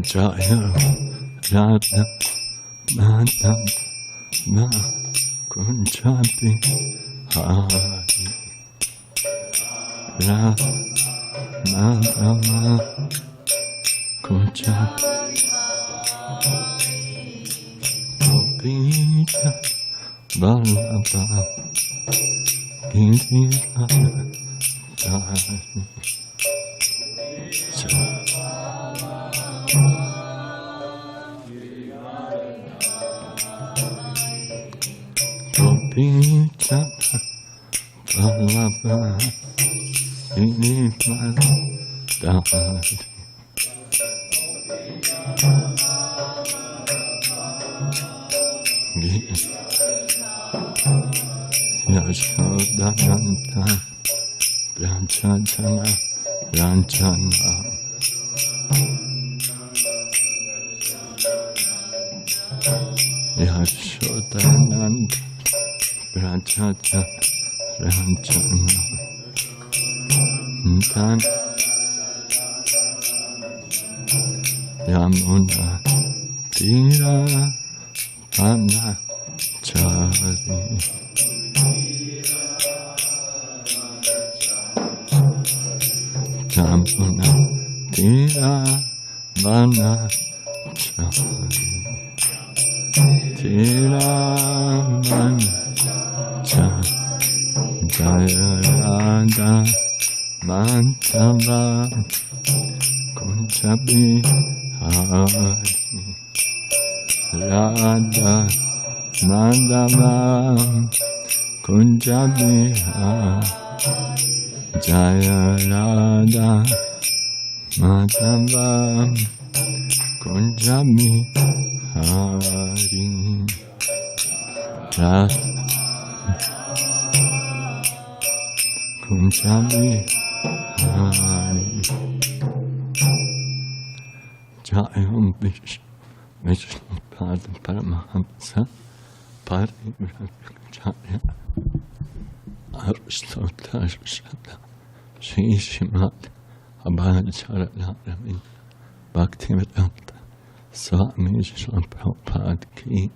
Jaya Radha Madam Na Kunjabi Hari Radha Madama Kunjabi Govinda Vallabha Giridhari Govinda Vallabha Giridhari Yashodananda Ranjana Ranjana Yashodananda Ranjana Ranjana Dan Yamuna Tira Anna Chari Yamuna Tira Vana Chari Tira Vana Chari Jaya Radha Madhava Kunjabi Hari Radha Madhava Kunjabi Hari Jaya Radha Madhava Kunjabi Hari Radha Kunjabi Hari Jayam Vishnu Pada Paramahamsa Parivrajaya Aristotashada Shri Srimad Bhagavatam Bhakti Swami Srila Prabhupada Ki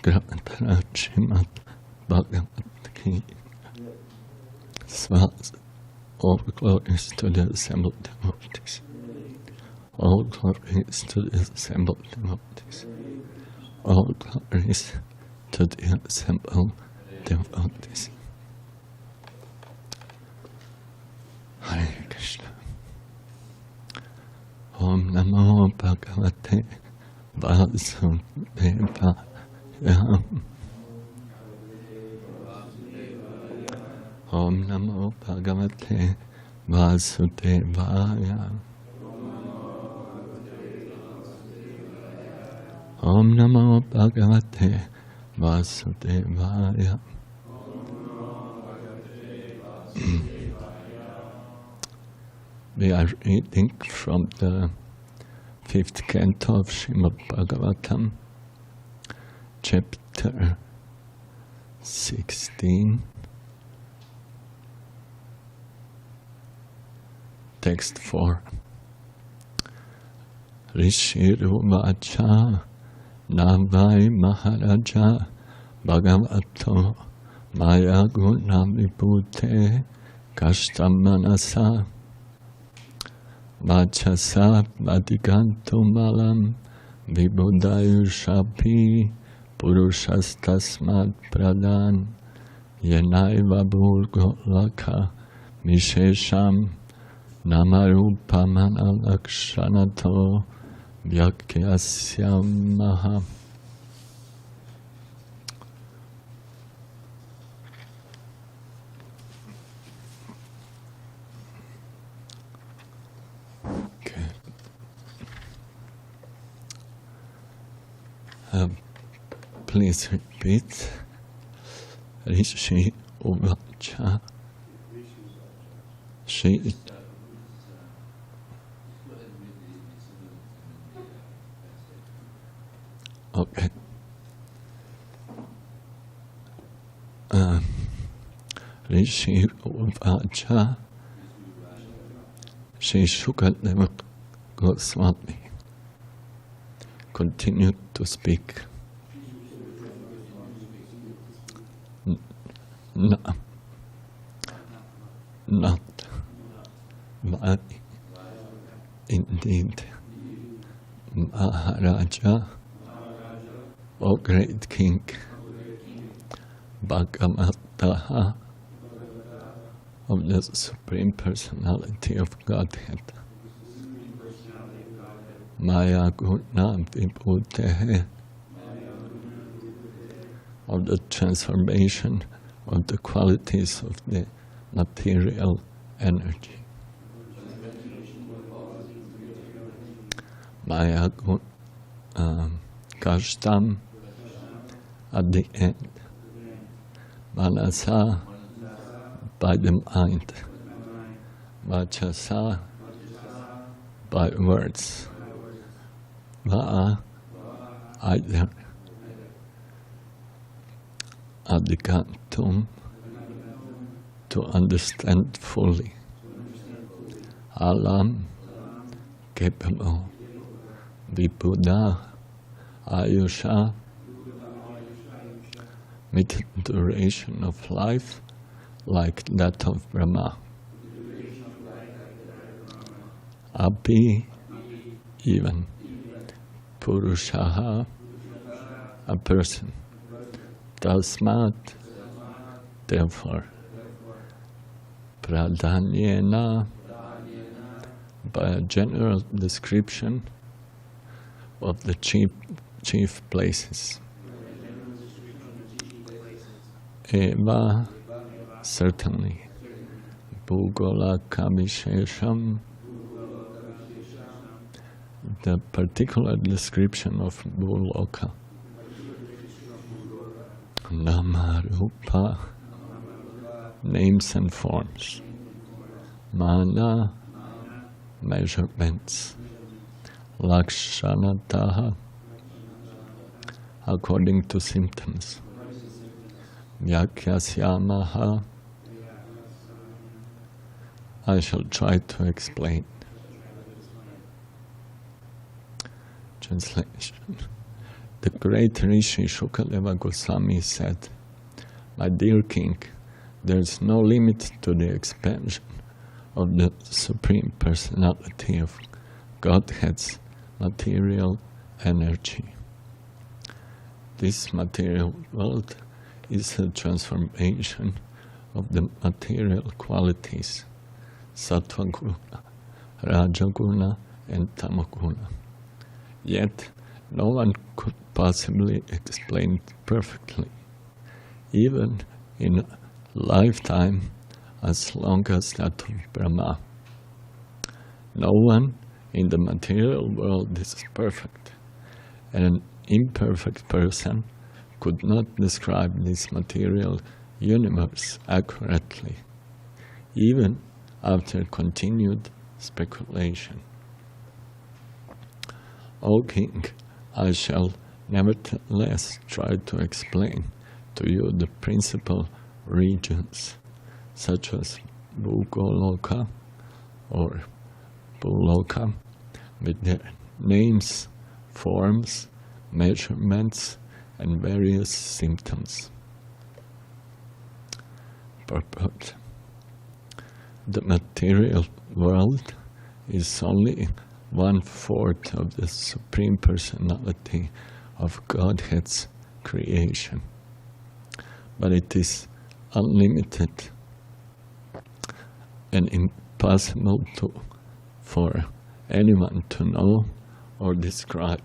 Grantaraj Srimad Bhagavatam Ki All glories to the assembled devotees. All glories to the assembled devotees. All glories to the assembled devotees. Hare Krishna. Om Namo Bhagavate Vasudevaya. Om Namo Bhagavate Vasudevaya. Om Namo Bhagavate Vasudevaya. We are reading from the 5th canto of Srimad Bhagavatam, chapter 16, text 4. Rishiruvacha Navai Maharaja Bhagavato Maya Guna Vibhute Kashtamanasa Vachasa Vadigantumalam Vibhudayushapi Purushastasmad Pradhan Yenaiva Bhurgolaka Mishesham Nava-yauvanaṁ Vyakyasyamaha. Okay. Please repeat. Rishi Uvacha. She. Okay. Rishi Uvacha. Shri Sukadeva Gosvami continued to speak. Not but indeed, Maharaja, O great King, Bhagavata of the Supreme Personality of Godhead, Maya Guna Vibhutehe, of the transformation of the qualities of the material energy. Maya Kashtam, at the end, Manasa, by the mind, Vachasa, by words, Va'a, either, advaitam, to understand fully, alam, capable, Vibuddha, Ayusha, with duration of life like that of Brahma. Api, even, Purushaha, a person. Tasmat, therefore, Pradhanyena, by a general description of the chief places. Eva, certainly. Bhugola Kamishesham, the particular description of Bhuloka. Nama-rūpa, names and forms. Mana, measurements. Lakshanataha, according to symptoms. Vyakyasyamaha, I shall try to explain. Translation. The great Rishi Sukadeva Gosvami said, "My dear king, there is no limit to the expansion of the Supreme Personality of Godhead's material energy. This material world is a transformation of the material qualities, sattva guna, raja guna, and tama guna. Yet, no one could possibly explain it perfectly, even in a lifetime as long as that of Brahma. No one in the material world is perfect, and an imperfect person could not describe this material universe accurately, even after continued speculation. O king, I shall nevertheless try to explain to you the principal regions, such as Bhugoloka or Bhuloka, with their names, forms, measurements, and various symptoms. Purport. The material world is only 1/4 of the Supreme Personality of Godhead's creation, but it is unlimited and impossible for anyone to know or describe,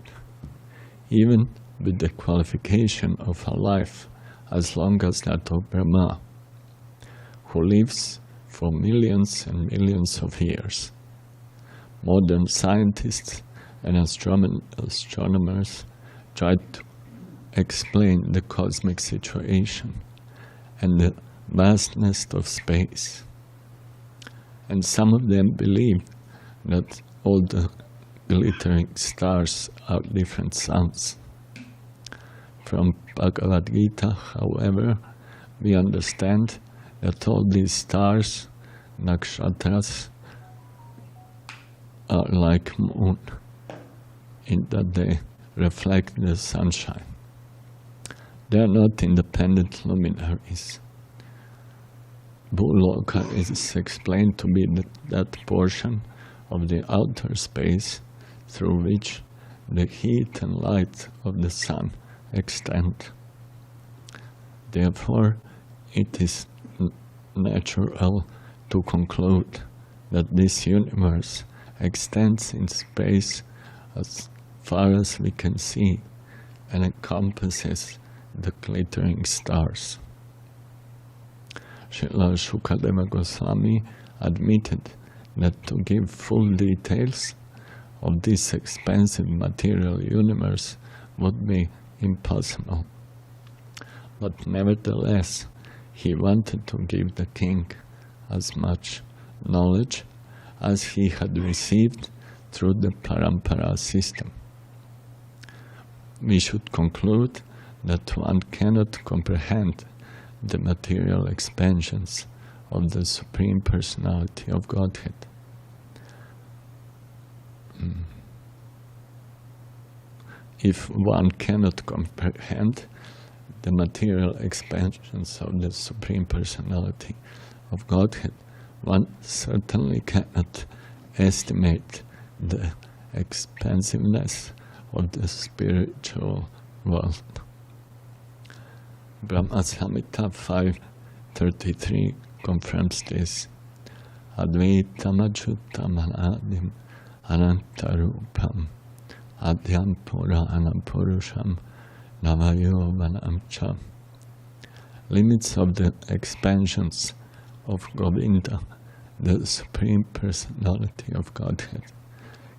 even with the qualification of a life as long as that of Brahma, who lives for millions and millions of years. Modern scientists and astronomers try to explain the cosmic situation and the vastness of space. And some of them believe that all the glittering stars are different suns. From Bhagavad Gita, however, we understand that all these stars, nakshatras, are like moon in that they reflect the sunshine. They are not independent luminaries. Bhuloka is explained to be that portion of the outer space through which the heat and light of the sun extend. Therefore, it is natural to conclude that this universe extends in space as far as we can see and encompasses the glittering stars. Srila Sukadeva Gosvami admitted that to give full details of this expansive material universe would be impossible. But nevertheless, he wanted to give the king as much knowledge as he had received through the parampara system. We should conclude that one cannot comprehend the material expansions of the Supreme Personality of Godhead. If one cannot comprehend the material expansions of the Supreme Personality of Godhead, one certainly cannot estimate the expansiveness of the spiritual world. Brahma-saṁhitā 5.33 confirms this. Advaitam, acyutam, anādim, ananta-rūpam, ādyaṁ purāṇa-puruṣaṁ, nava-yauvanaṁ. Limits of the expansions of Govinda, the Supreme Personality of Godhead,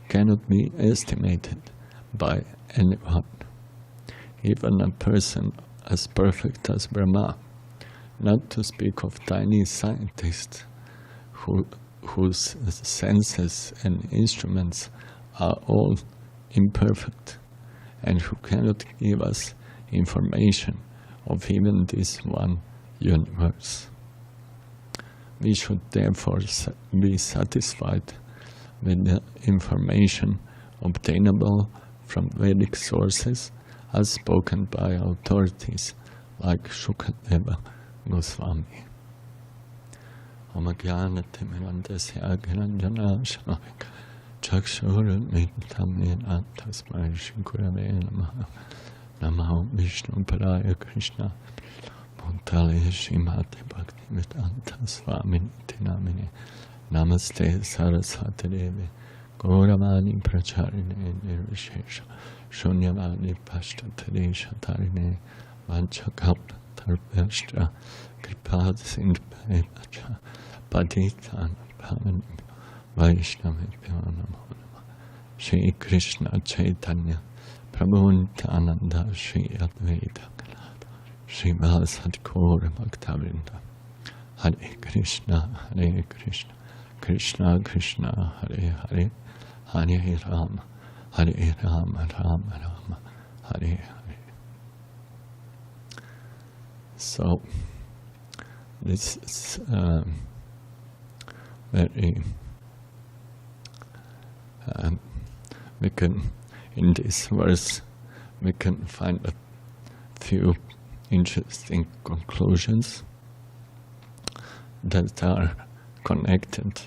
cannot be estimated by anyone. Even a person as perfect as Brahma, not to speak of tiny scientists whose senses and instruments are all imperfect and who cannot give us information of even this one universe. We should therefore be satisfied with the information obtainable from Vedic sources as spoken by authorities like Sukadeva Gosvami. Om Ajnana-timirandasya Gyananjana Chakshurmittam Yena Tasmai Shri Gurave Namaha. Namo Vishnu Paraya Krishna Bhutale Srimati Bhakti Vedanta Swamini Namine Namaste Saraswati Devi Gauravani Pracharine Nirvishesha Shunyavani Pashtatari Shatarine Vanchakalpa Tarpashtra Kripad Sindhvacha Paditana Pavanim Vaishnavibhyo Namo Namah. Shri Krishna Chaitanya Prabhu Nityananda Shri Advaita Shri Sadguru Bhakta-vrinda. Hare Krishna, Krishna Krishna, Hare Hare, Hare Rama, Rama Rama, Hare Hare. So, this is very, we can, in this verse, we can find a few interesting conclusions that are connected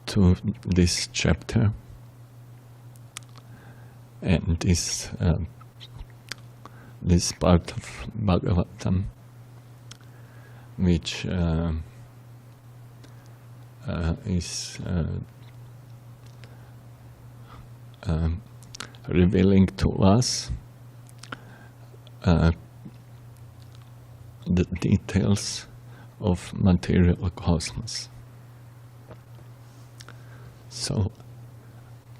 to this chapter and this part of Bhagavatam, which is revealing to us the details of material cosmos. So,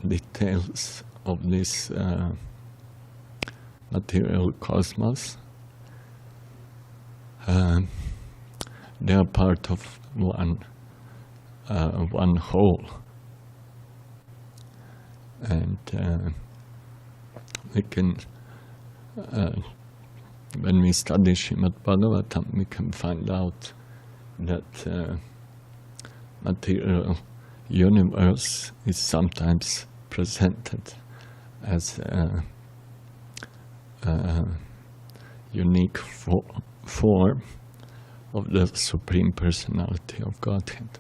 details of this material cosmos, they are part of one whole, and we can, when we study Srimad Bhagavatam, we can find out that material universe is sometimes presented as a unique form of the Supreme Personality of Godhead.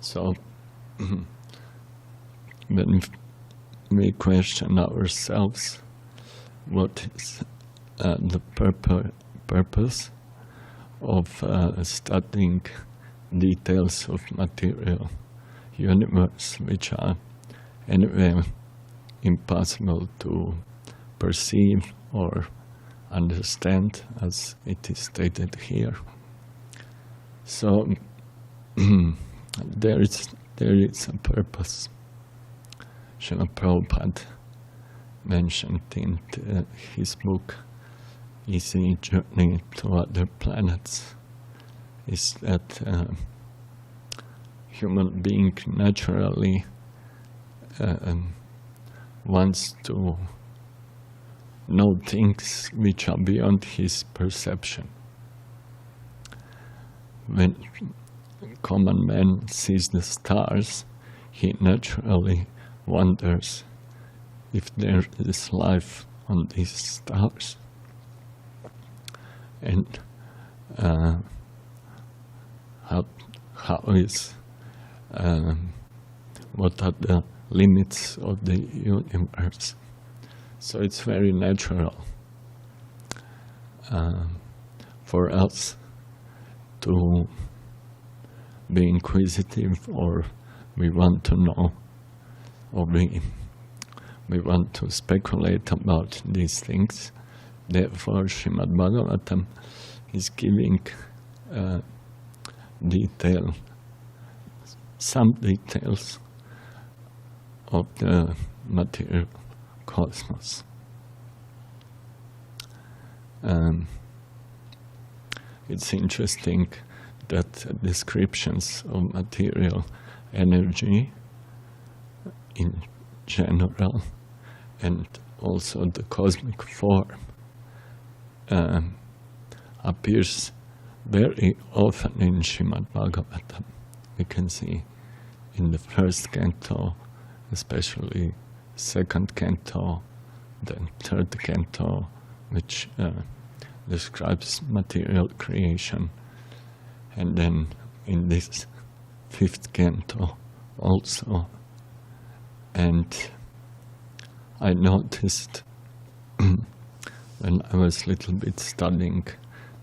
So, when we question ourselves, what is the purpose of studying details of material universe, which are anyway impossible to perceive or understand, as it is stated here. So there is a purpose. Srila Prabhupada mentioned in his book Easy Journey to Other Planets, is that human being naturally wants to know things which are beyond his perception. When common man sees the stars, he naturally wonders if there is life on these stars, and what are the limits of the universe. So it's very natural for us to be inquisitive, or we want to know, or we want to speculate about these things. Therefore, Srimad Bhagavatam is giving some details of the material cosmos. It's interesting that descriptions of material energy in general, and also the cosmic form, appears very often in Srimad Bhagavatam. We can see in the first canto, especially second canto, then third canto, which describes material creation, and then in this fifth canto also. And I noticed when I was a little bit studying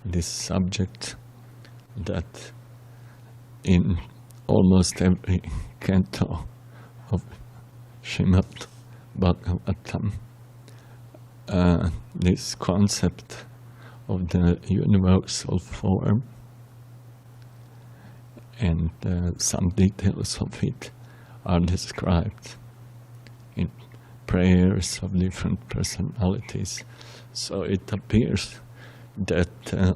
this subject that in almost every canto of Srimad Bhagavatam, this concept of the universal form and some details of it are described in prayers of different personalities. So it appears that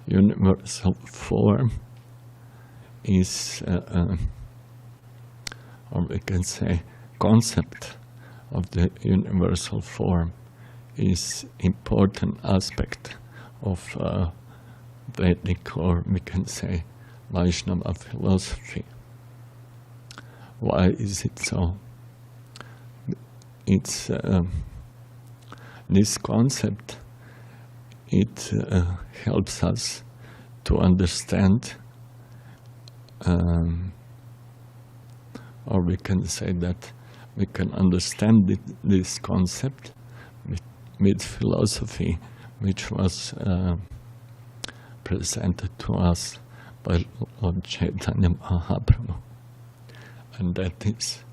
universal form is, or we can say, concept of the universal form is important aspect of Vedic, or we can say Vaishnava philosophy. Why is it so? It's this concept, it helps us to understand, or we can say that we can understand this concept with philosophy, which was presented to us by Lord Chaitanya Mahaprabhu, and that is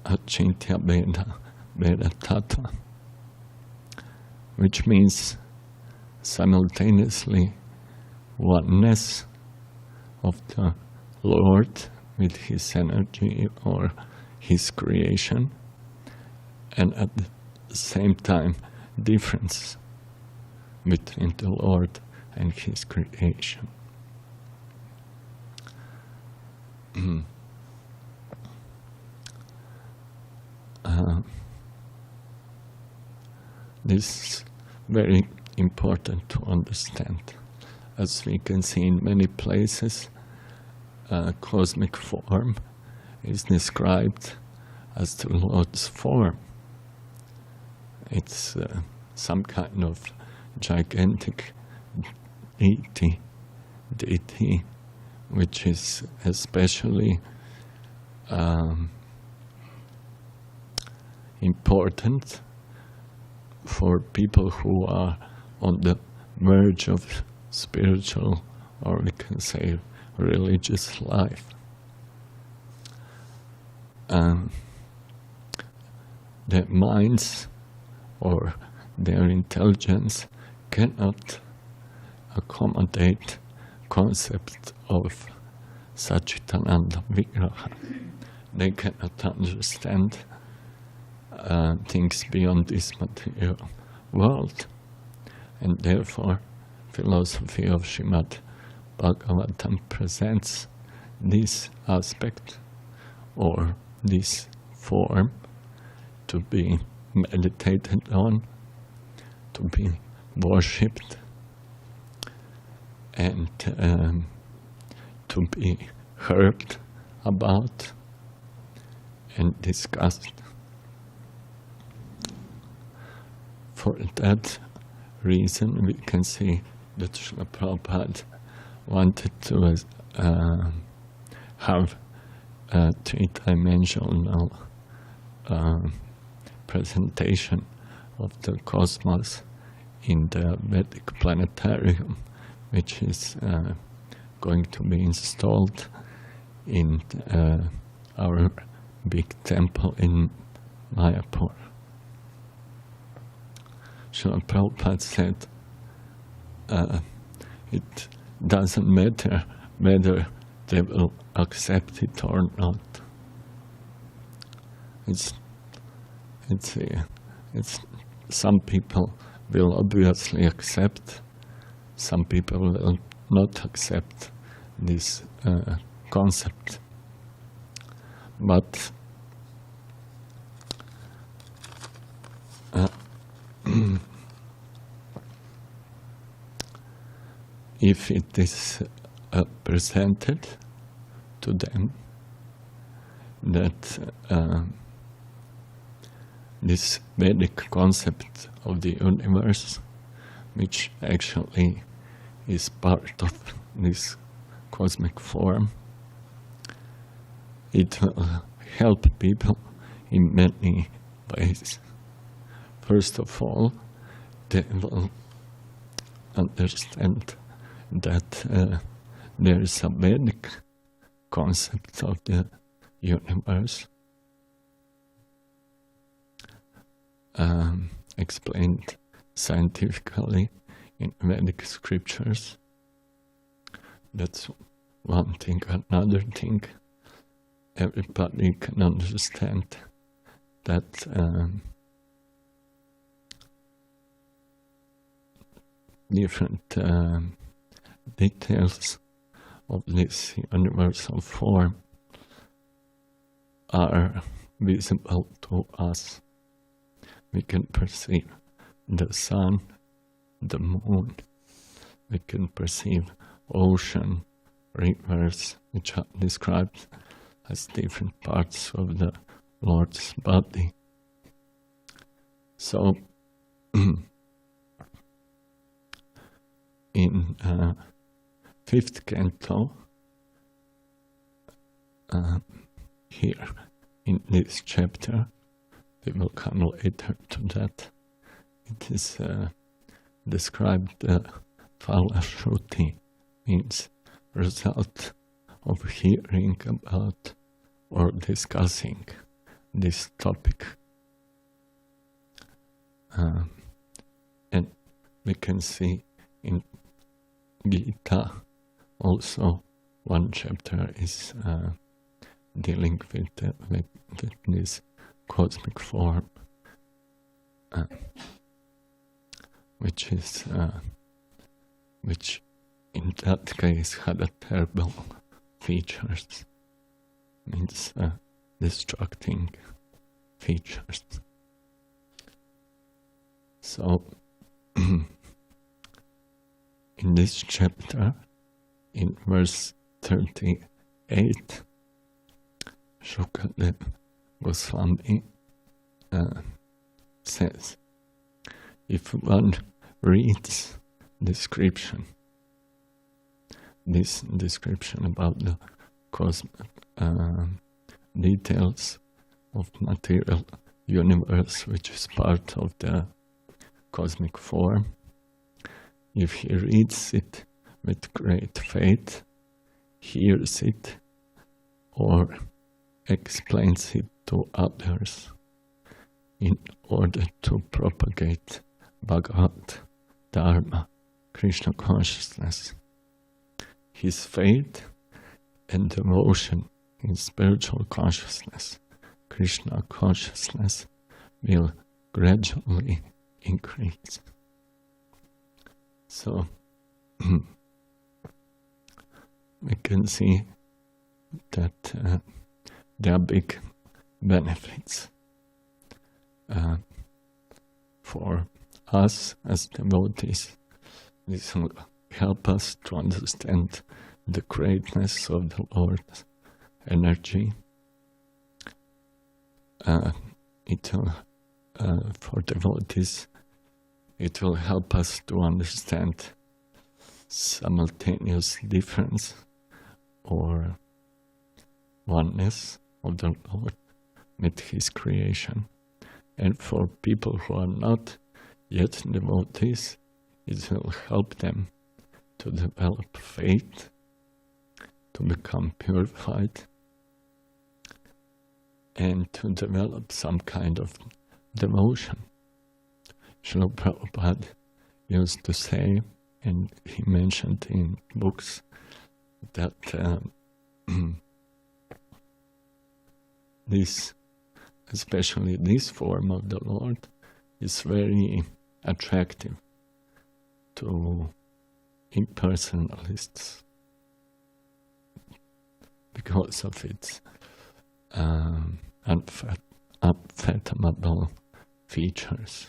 Achintya Veda Tattva, which means simultaneously oneness of the Lord with His energy or His creation, and at the same time difference between the Lord and His creation. This very important to understand. As we can see in many places, cosmic form is described as the Lord's form. It's some kind of gigantic deity, which is especially important for people who are on the verge of spiritual, or we can say religious life. Their minds or their intelligence cannot accommodate concept of Satchitananda Vigraha. They cannot understand things beyond this material world, and therefore philosophy of Srimad Bhagavatam presents this aspect or this form to be meditated on, to be worshipped, and to be heard about and discussed. For that reason, we can see that Srila Prabhupada wanted to have a three-dimensional presentation of the cosmos in the Vedic planetarium, which is going to be installed in our big temple in Mayapur. Srila Prabhupada said, it doesn't matter whether they will accept it or not. It's some people will obviously accept, some people will not accept this concept. But if it is presented to them that this Vedic concept of the universe, which actually is part of this cosmic form, it will help people in many ways. First of all, they will understand that there is a Vedic concept of the universe, explained scientifically in Vedic scriptures. That's one thing. Another thing, everybody can understand that different details of this universal form are visible to us. We can perceive the sun, the moon, we can perceive ocean, rivers, which are described as different parts of the Lord's body. So, in 5th canto, here in this chapter, we will come later to that. It is described Phalashruti, means result of hearing about or discussing this topic. And we can see in Gita also one chapter is dealing with this cosmic form, which in that case had a terrible features, means destructing features. So in this chapter, in verse 38, Sukadeva Gosvami says, if one reads this description about the cosmic details of material universe, which is part of the cosmic form, if he reads it with great faith, hears it, or explains it to others in order to propagate Bhagavad Dharma, Krishna consciousness, his faith and devotion in spiritual consciousness, Krishna consciousness, will gradually increase. So we can see that there are big benefits for us as devotees. This will help us to understand the greatness of the Lord's energy. It will, for devotees, it will help us to understand simultaneous difference or oneness of the Lord with His creation. And for people who are not yet devotees, it will help them to develop faith, to become purified, and to develop some kind of devotion. Srila Prabhupada used to say, and he mentioned in books, that especially this form of the Lord, is very attractive to impersonalists because of its unfathomable features.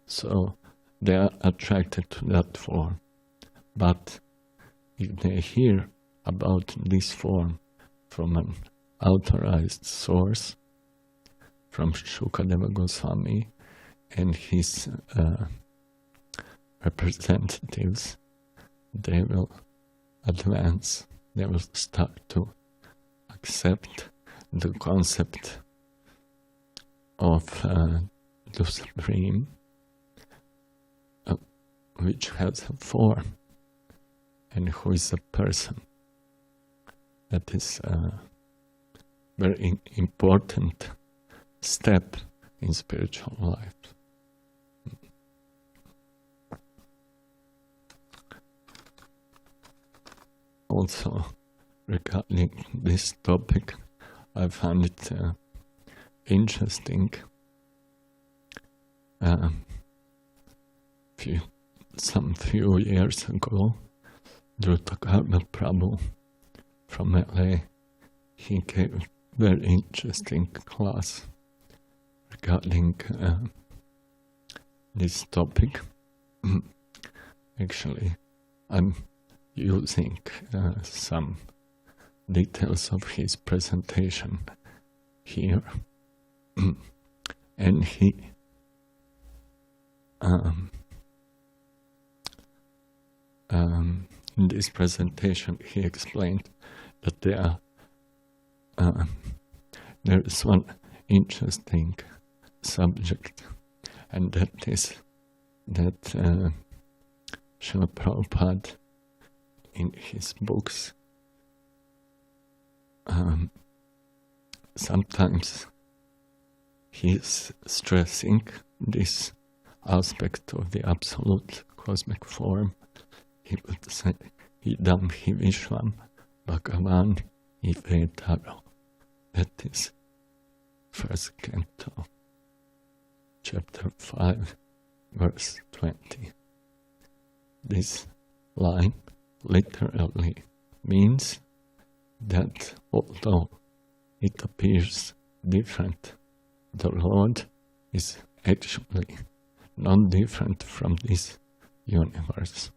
So they are attracted to that form. But if they hear about this form from an authorized source, from Sukadeva Gosvami and his representatives, they will advance, they will start to accept the concept of the Supreme, which has a form and who is a person. That is a very important step in spiritual life. Also, regarding this topic, I found it interesting. Some few years ago, Dhruta Prabhu from LA, he gave a very interesting class regarding this topic. Actually, I'm using some details of his presentation here. And he in this presentation he explained that there is one interesting subject, and that is that Srila Prabhupada in his books sometimes he is stressing this aspect of the absolute cosmic form. He would say, ādyaṁ hi vishvam bhagavan ivetaro. That is first canto, chapter 5, verse 20. This line literally means that although it appears different, the Lord is actually non-different from this universe.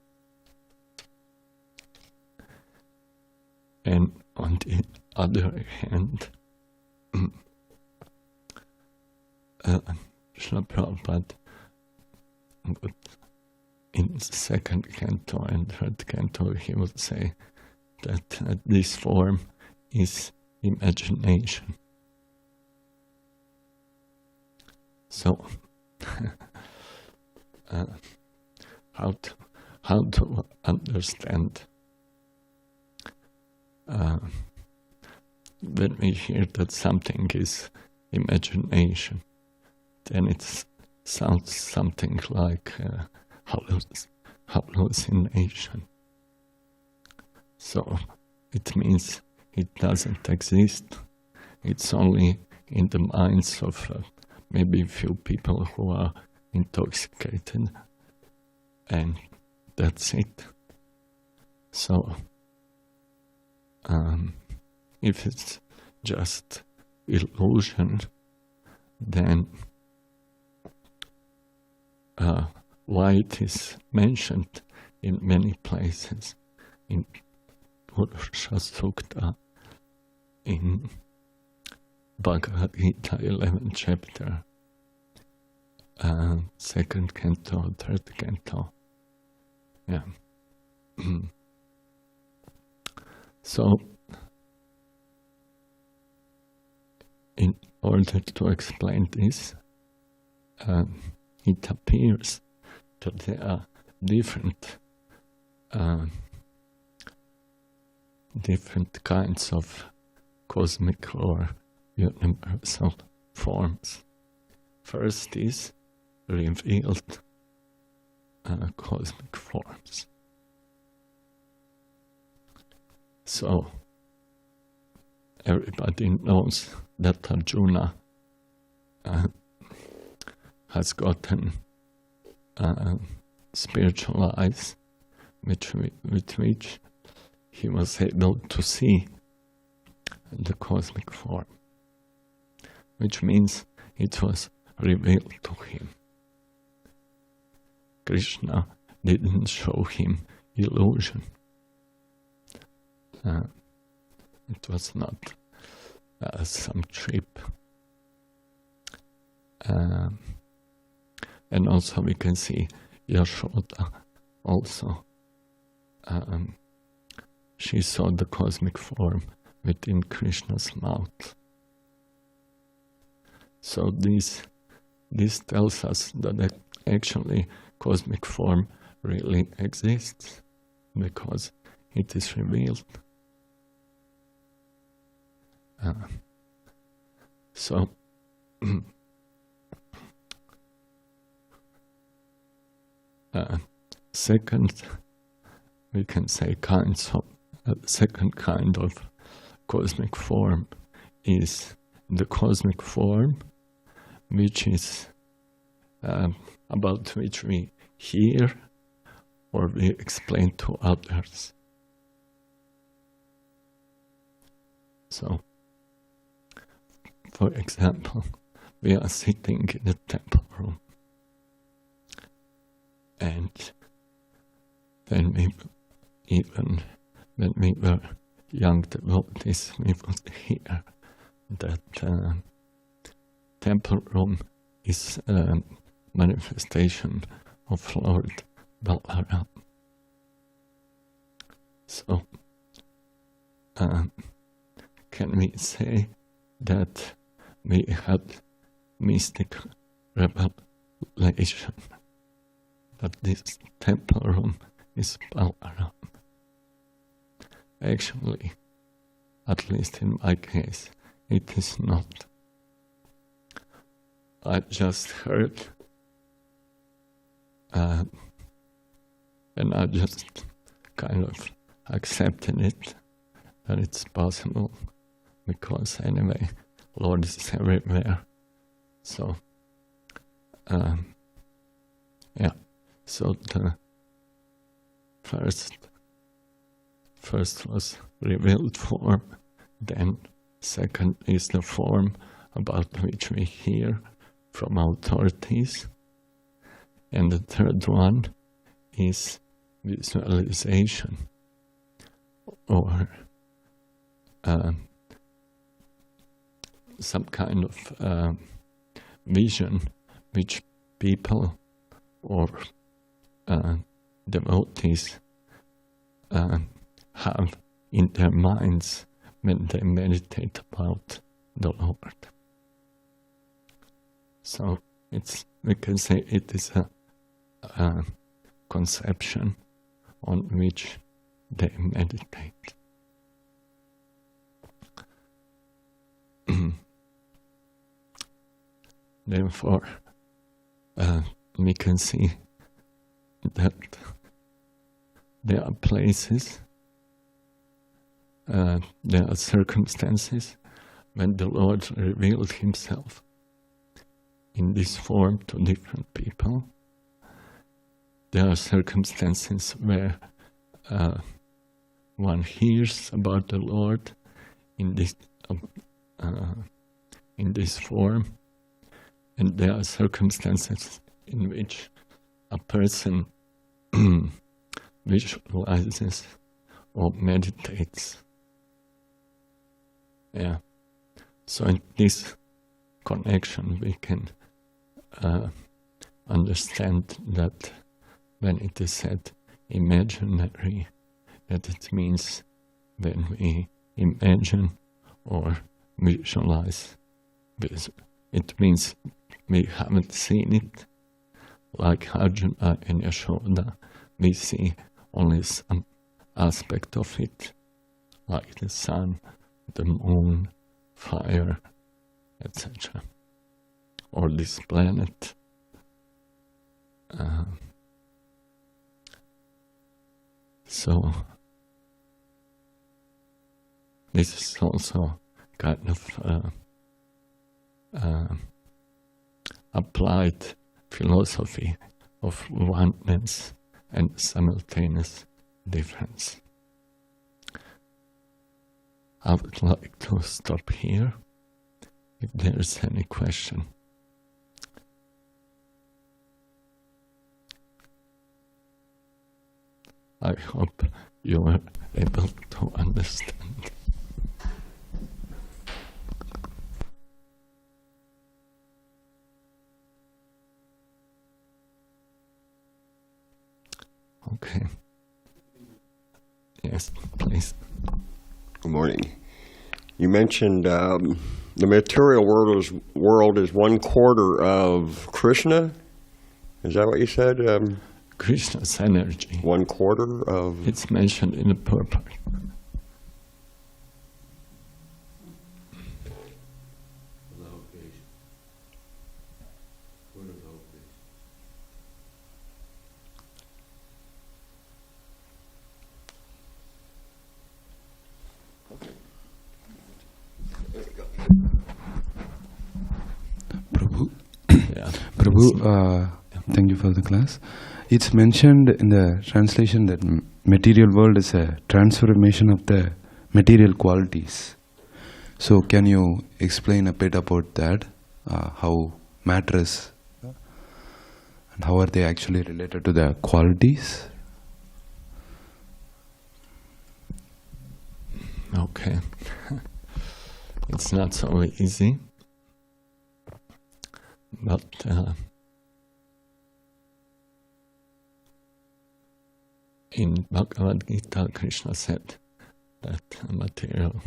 And on the other hand, Srila Prabhupada would, in the second canto and third canto, he would say that this form is imagination. So, how to understand when we hear that something is imagination, then it sounds something like hallucination. So it means it doesn't exist. It's only in the minds of maybe a few people who are intoxicated, and that's it. So if it's just illusion, then why it is mentioned in many places, in Purusha Sukta, in Bhagavad Gita 11th chapter, 2nd canto, 3rd canto. Yeah. So, in order to explain this, it appears that there are different kinds of cosmic or universal forms. First is revealed cosmic forms. So everybody knows that Arjuna has gotten spiritual eyes with which he was able to see the cosmic form, which means it was revealed to him. Krishna didn't show him illusion. It was not some trick. And also we can see Yashoda also. She saw the cosmic form within Krishna's mouth. So this tells us that actually cosmic form really exists because it is revealed. So second, we can say second kind of cosmic form is the cosmic form which is about which we hear or we explain to others. So, for example, we are sitting in the temple room, and when we were young devotees, we would hear that temple room is a manifestation of Lord Balaram. So, can we say that we had mystic revelation that this temple room is Balaram? Actually, at least in my case, it is not. I just heard and I just kind of accepted it, that it's possible, because anyway, Lord is everywhere. So, yeah. So the first was revealed form, then second is the form about which we hear from authorities, and the third one is visualization, or some kind of vision which people or devotees have in their minds when they meditate about the Lord. So we can say it is a conception on which they meditate. Therefore, we can see that there are places, there are circumstances when the Lord revealed Himself in this form to different people. There are circumstances where one hears about the Lord in this form, and there are circumstances in which a person visualizes or meditates. Yeah. So in this connection we can understand that when it is said imaginary, that it means when we imagine or visualize. It means we haven't seen it, like Arjuna and Yashoda. We see only some aspect of it, like the sun, the moon, fire, etc. Or this planet. So this is also kind of applied philosophy of oneness and simultaneous difference. I would like to stop here if there is any question. I hope you are able to understand. Okay. Yes, please. Good morning. You mentioned the material world is 1/4 of Krishna. Is that what you said? Krishna's energy. 1/4 of... It's mentioned in the purport. Prabhu, thank you for the class. It's mentioned in the translation that material world is a transformation of the material qualities. So can you explain a bit about that? How matter is, and how are they actually related to the qualities? Okay. It's not so easy, but in Bhagavad Gita, Krishna said that material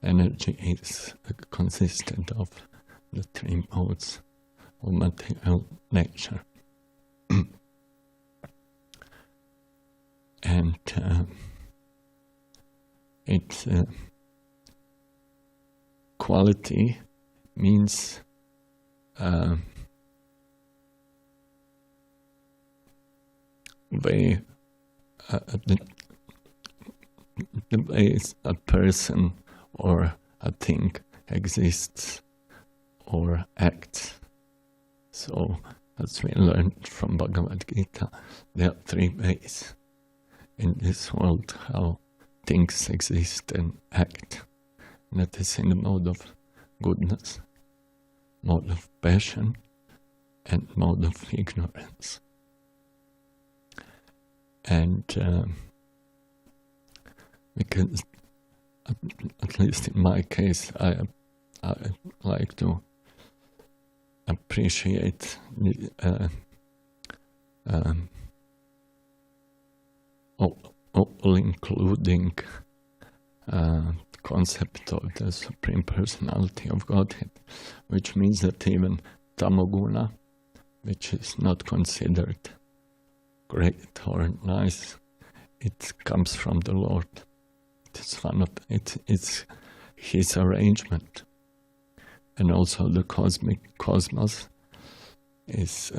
energy is consistent of the 3 modes of material nature. And its quality means the way a person or a thing exists or acts. So, as we learned from Bhagavad Gita, there are 3 ways in this world how things exist and act. And that is in the mode of goodness, mode of passion, and mode of ignorance. And we can at least in my case, I like to appreciate the all-including concept of the Supreme Personality of Godhead, which means that even tamoguna, which is not considered great or nice, it comes from the Lord. It's His arrangement. And also the cosmos is,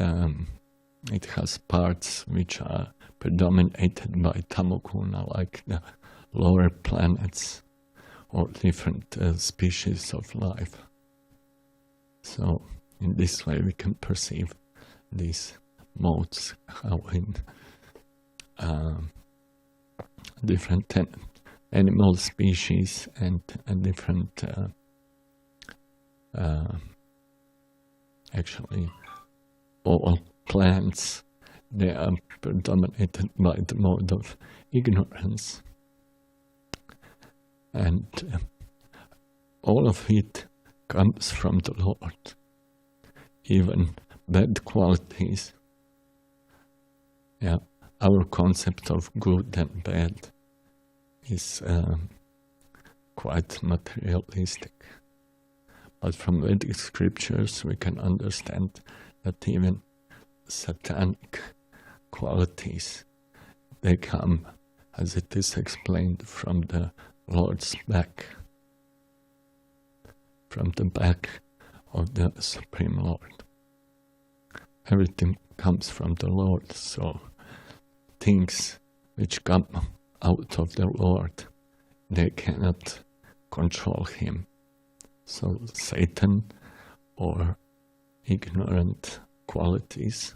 it has parts which are predominated by tamoguna, like the lower planets or different species of life. So in this way we can perceive these modes, how in different animal species and different actually all plants, they are predominated by the mode of ignorance, and all of it comes from the Lord. Even bad qualities, our concept of good and bad is quite materialistic. But from Vedic scriptures we can understand that even satanic qualities, they come, as it is explained, from the Lord's back, from the back of the Supreme Lord. Everything comes from the Lord, so things which come out of the Lord, they cannot control Him. So Satan or ignorant qualities,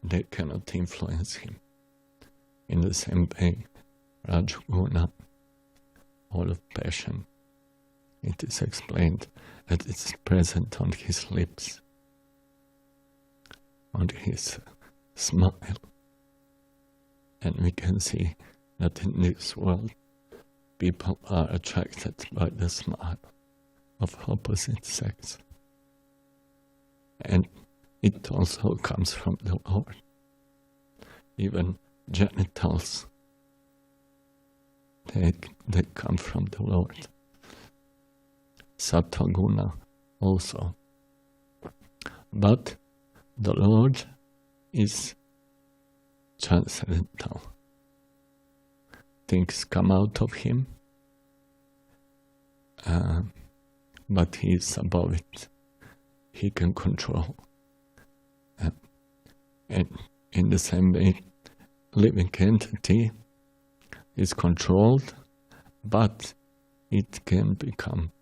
they cannot influence Him. In the same way, Rajaguna, all of passion, it is explained that it's present on His lips, on His smile. And we can see that in this world, people are attracted by the smile of opposite sex. And it also comes from the Lord. Even genitals, they come from the Lord. Sattva-guna also. But the Lord is transcendental. Things come out of Him, but He is above it. He can control. And in the same way, living entity is controlled, but it can become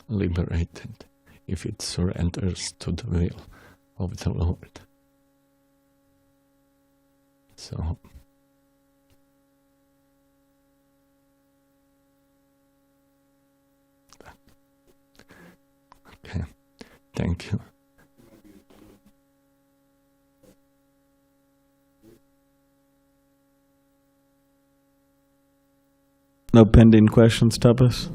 liberated if it surrenders to the will of the Lord. So, okay, thank you. No pending questions, Tapas?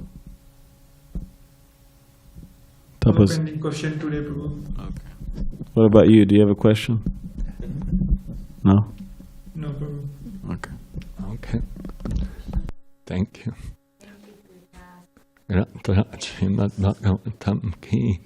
No Tapas? pending question today, Prabhu. Okay. What about you? Do you have a question? No? No, Prabhu. Okay. Okay. Thank you. Srimad Bhagavatam ki